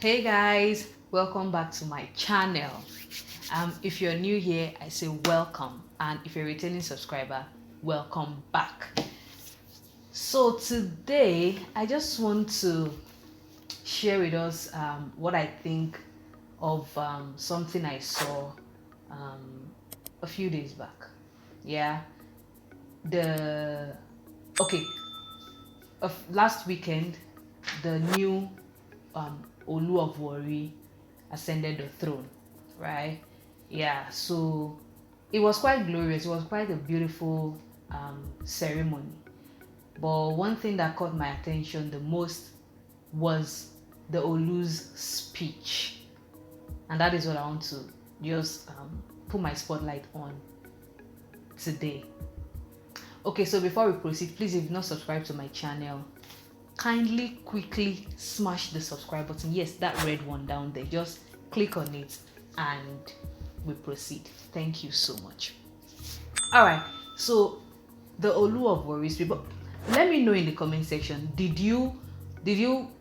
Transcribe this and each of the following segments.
Hey guys, welcome back to my channel. If you're new here, I say welcome, and if you're a returning subscriber, welcome back. So today I just want to share with us what I think of something I saw a few days back. Yeah, the okay of last weekend, the new Olu of Warri ascended the throne, right? Yeah, so it was quite glorious. It was quite a beautiful ceremony. But one thing that caught my attention the most was the Olu's speech, and that is what I want to just put my spotlight on today. Okay, so before we proceed, please, if you've not subscribed to my channel, kindly quickly smash the subscribe button. Yes, that red one down there. Just click on it and we proceed. Thank you so much. All right, so the Olu of Warri, people, let me know in the comment section, did you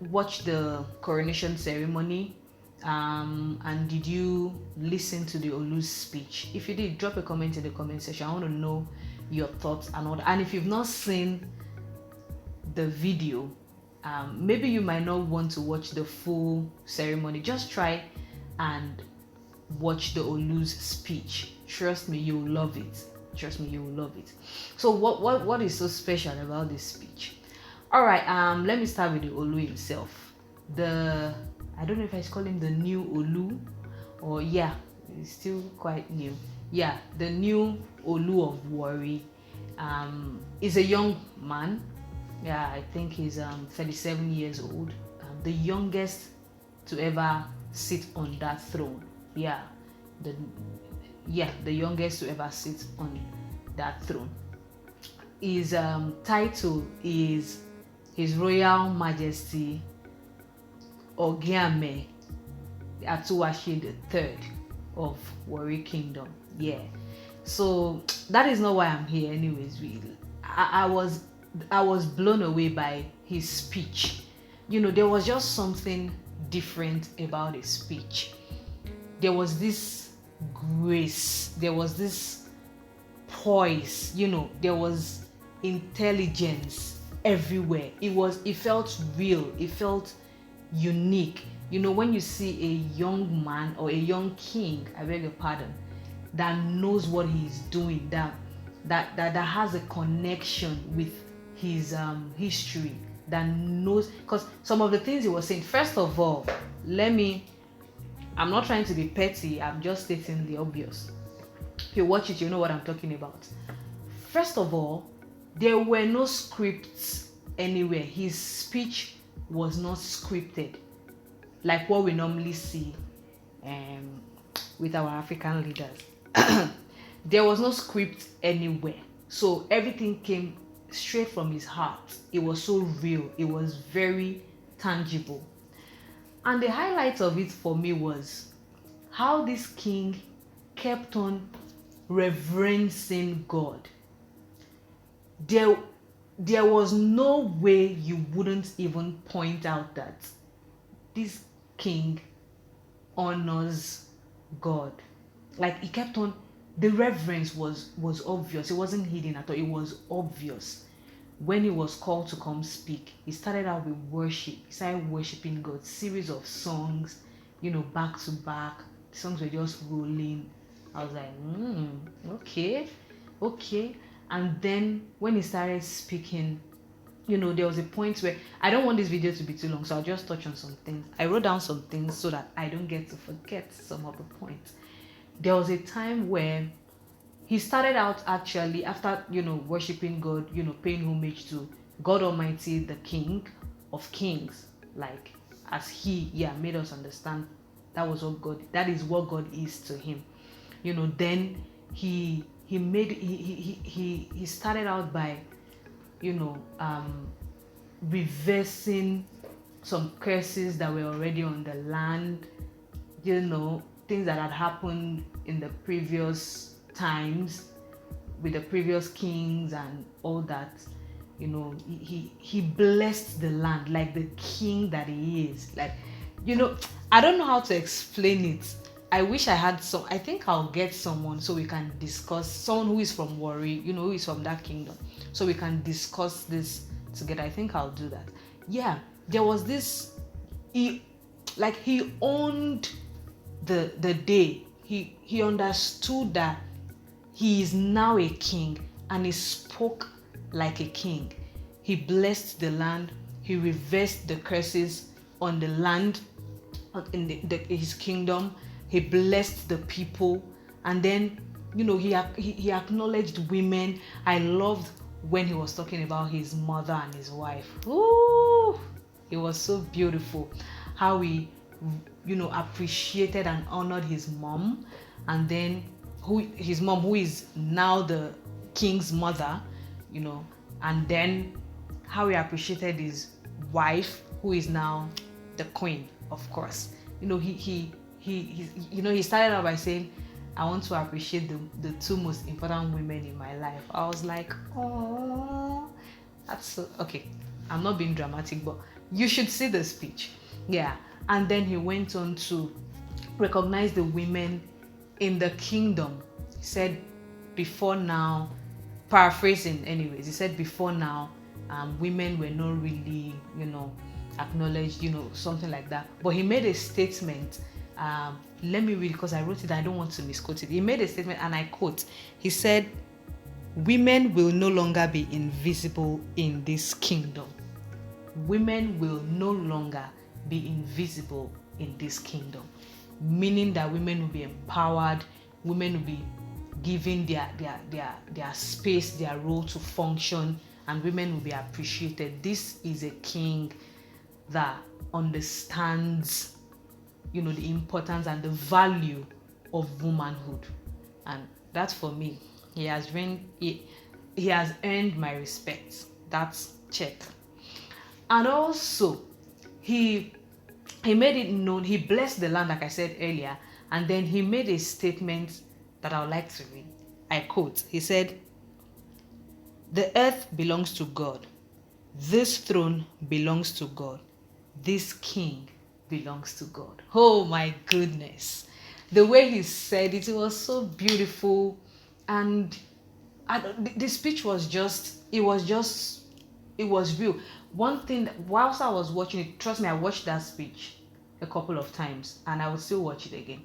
watch the coronation ceremony, and did you listen to the Olu's speech? If you did, drop a comment in the comment section. I want to know your thoughts and all that. And if you've not seen the video, maybe you might not want to watch the full ceremony. Just try and watch the Olu's speech. Trust me, you'll love it. Trust me, you'll love it. So what is so special about this speech? All right, let me start with the Olu himself. I don't know if I call him the new Olu, or yeah, it's still quite new. Yeah, the new Olu of Warri is a young man. Yeah, I think he's 37 years old. The youngest to ever sit on that throne. Yeah, the youngest to ever sit on that throne. His title is His Royal Majesty Ogiame Atuwatse III of Warri Kingdom. Yeah. So that is not why I'm here anyways, really. I was blown away by his speech. You know, there was just something different about his speech. There was this grace, there was this poise, you know, there was intelligence everywhere. It felt real, it felt unique. You know, when you see a young man or a young king, I beg your pardon, that knows what he's doing, that has a connection with his history, that knows, because some of the things he was saying, first of all, I'm not trying to be petty, I'm just stating the obvious. If you watch it, you know what I'm talking about. First of all, there were no scripts anywhere. His speech was not scripted like what we normally see with our African leaders. There was no script anywhere, so everything came straight from his heart. It was so real, it was very tangible. And the highlight of it for me was how this king kept on reverencing God. There was no way you wouldn't even point out that this king honors God. Like, he kept on, the reverence was obvious. It wasn't hidden at all. It was obvious. When he was called to come speak, he started out with worship. He started worshiping God. Series of songs, you know, back to back. The songs were just rolling. I was like, okay. And then when he started speaking, you know, there was a point where, I don't want this video to be too long, so I'll just touch on some things. I wrote down some things so that I don't get to forget some of the points. There was a time where he started out, actually, after, you know, worshiping God, you know, paying homage to God Almighty, the King of Kings, like, as he made us understand that is what God is to him. You know, then he started out by, you know, reversing some curses that were already on the land, you know, things that had happened in the previous times with the previous kings and all that. You know, he blessed the land like the king that he is. Like, I don't know how to explain it. I wish I had I think I'll get someone so we can discuss, someone who is from Warri, who is from that kingdom, so we can discuss this together. I think I'll do that. Yeah, there was this, he owned the day. He understood that he is now a king, and he spoke like a king. He blessed the land. He reversed the curses on the land, in his kingdom. He blessed the people, and then he acknowledged women. I loved when he was talking about his mother and his wife. Ooh, it was so beautiful how he appreciated and honored his mom, and then his mom, who is now the king's mother, and then how he appreciated his wife, who is now the queen, of course. He started out by saying, I want to appreciate the two most important women in my life. I was like, oh, that's so okay. I'm not being dramatic, but you should see the speech. Yeah. And then he went on to recognize the women in the kingdom. He said, before now, paraphrasing anyways, he said before now, women were not really, acknowledged, something like that. But he made a statement. Let me read, because I wrote it, I don't want to misquote it. He made a statement, and I quote, he said, women will no longer be invisible in this kingdom. Women will no longer be invisible in this kingdom. Meaning that women will be empowered, women will be given their space, their role to function, and women will be appreciated. This is a king that understands the importance and the value of womanhood, and that, for me, he has earned my respect. That's check. And also, he made it known, he blessed the land, like I said earlier, and then he made a statement that I would like to read. I quote, he said, the earth belongs to God. This throne belongs to God. This king belongs to God. Oh my goodness. The way he said it, it was so beautiful. And the speech was it was real. One thing, whilst I was watching it, trust me, I watched that speech a couple of times, and I would still watch it again.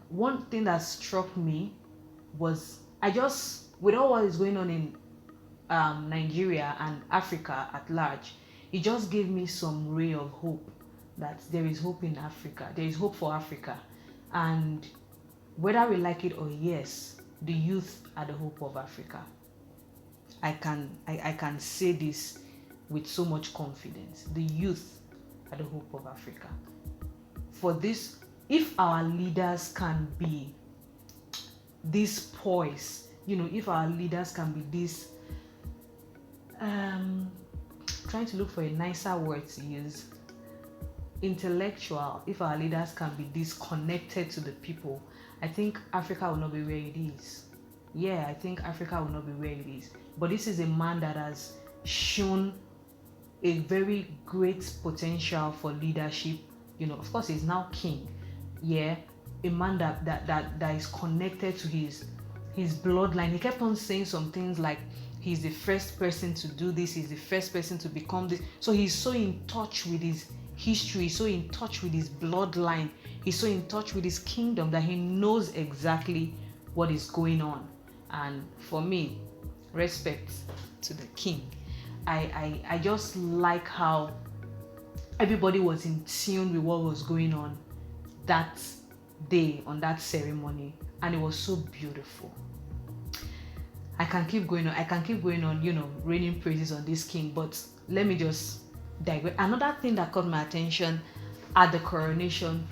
One thing that struck me was, with all what is going on in Nigeria and Africa at large, it just gave me some ray of hope that there is hope in Africa. There is hope for Africa. And whether we like it or yes, the youth are the hope of Africa. I can say this with so much confidence. The youth are the hope of Africa. For this, if our leaders can be this poise, if our leaders can be this, trying to look for a nicer word to use, intellectual, if our leaders can be disconnected to the people, I think Africa will not be where it is. Yeah, I think Africa will not be where it is. But this is a man that has shown a very great potential for leadership. Of course, he's now king. Yeah, a man that is connected to his bloodline. He kept on saying some things like, he's the first person to do this, he's the first person to become this. So he's so in touch with his history, so in touch with his bloodline, he's so in touch with his kingdom that he knows exactly what is going on. And for me, respect to the king. I just like how everybody was in tune with what was going on that day on that ceremony, and it was so beautiful. I can keep going on, raining praises on this king, but let me just digress. Another thing that caught my attention at the coronation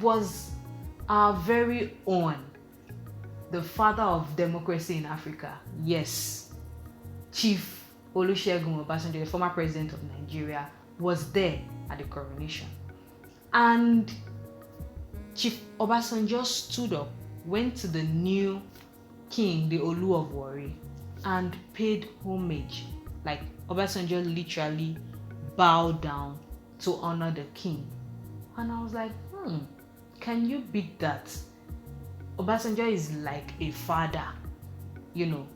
was our very own, the father of democracy in Africa. Yes, Chief Olusegun Obasanjo, the former president of Nigeria, was there at the coronation. And Chief Obasanjo stood up, went to the new king, the Olu of Warri, and paid homage. Like, Obasanjo literally bowed down to honor the king. And I was like, can you beat that? Obasanjo is like a father, you know,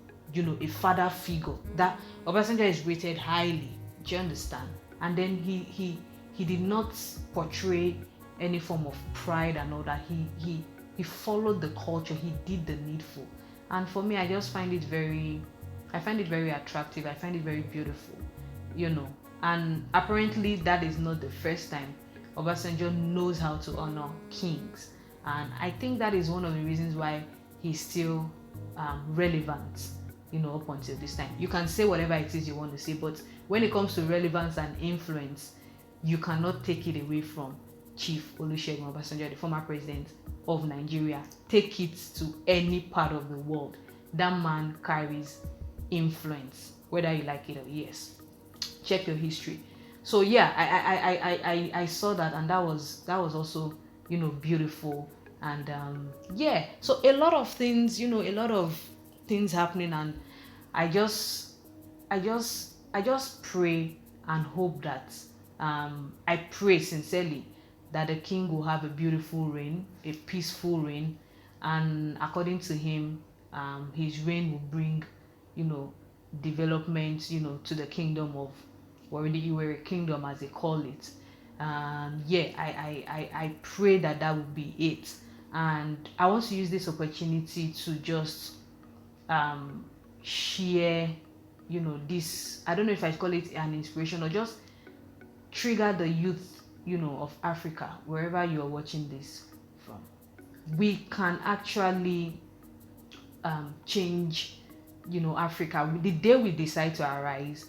a father figure. That Obasanjo is rated highly. Do you understand? And then he did not portray any form of pride and all that. He followed the culture. He did the needful. And for me, I just find it very attractive. I find it very beautiful, you know. And apparently that is not the first time Obasanjo knows how to honor kings. And I think that is one of the reasons why he's still relevant, you know, up until this time. You can say whatever it is you want to say, but when it comes to relevance and influence, you cannot take it away from Chief Olusegun Obasanjo, the former president of Nigeria. Take it to any part of the world. That man carries influence, whether you like it or yes. Check your history. So yeah, I saw that, and that was also, you know, beautiful. And yeah, so a lot of things, you know, a lot of things happening, and I just pray and hope that I pray sincerely that the king will have a beautiful reign, a peaceful reign, and according to him, his reign will bring, you know, development, you know, to the kingdom of Warri Iwere kingdom, as they call it. Yeah, I pray that that would be it. And I want to use this opportunity to just share, you know, this, I don't know if I call it an inspiration, or just trigger the youth, you know, of Africa, wherever you are watching this from. We can actually change, you know, Africa. The day we decide to arise,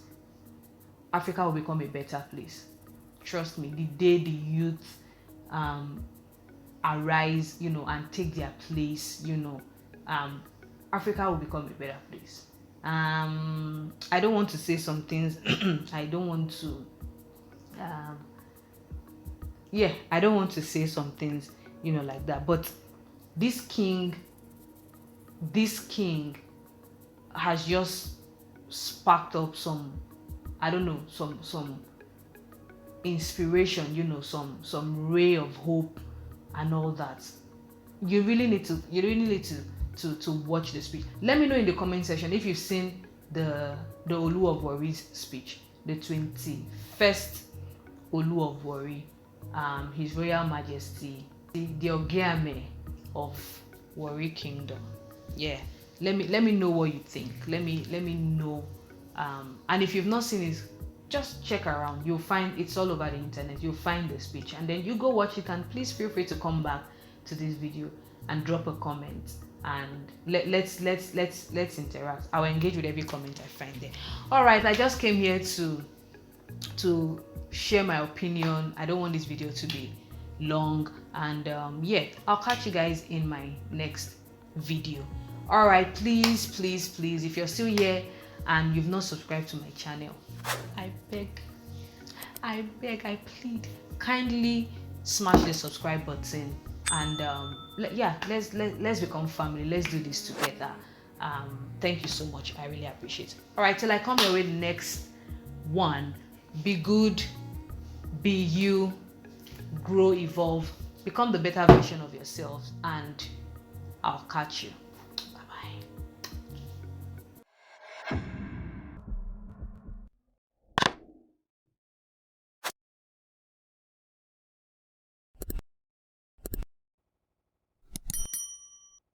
Africa will become a better place. Trust me, the day the youth arise, you know, and take their place, you know, Africa will become a better place. I don't want to say some things. I don't want to I don't want to say some things, you know, like that. But this king has just sparked up some, I don't know, some inspiration, you know, some ray of hope and all that. You really need to watch the speech. Let me know in the comment section if you've seen the Olu of Warri's speech, the 21st Olu of Warri, His Royal Majesty, the Ogiame of Warri Kingdom. Yeah, let me know what you think. Let me know. And if you've not seen it, just check around. You'll find it's all over the internet. You'll find the speech, and then you go watch it. And please feel free to come back to this video and drop a comment, and let's interact. I'll engage with every comment I find there. All right, I just came here to share my opinion. I don't want this video to be long, and yeah, I'll catch you guys in my next video. All right, please, if you're still here and you've not subscribed to my channel, I beg, I plead, kindly smash the subscribe button, and yeah, let's become family. Let's do this together. Thank you so much. I really appreciate it. All right, till I come your way the next one, be good, be you, grow, evolve, become the better version of yourself, and I'll catch you.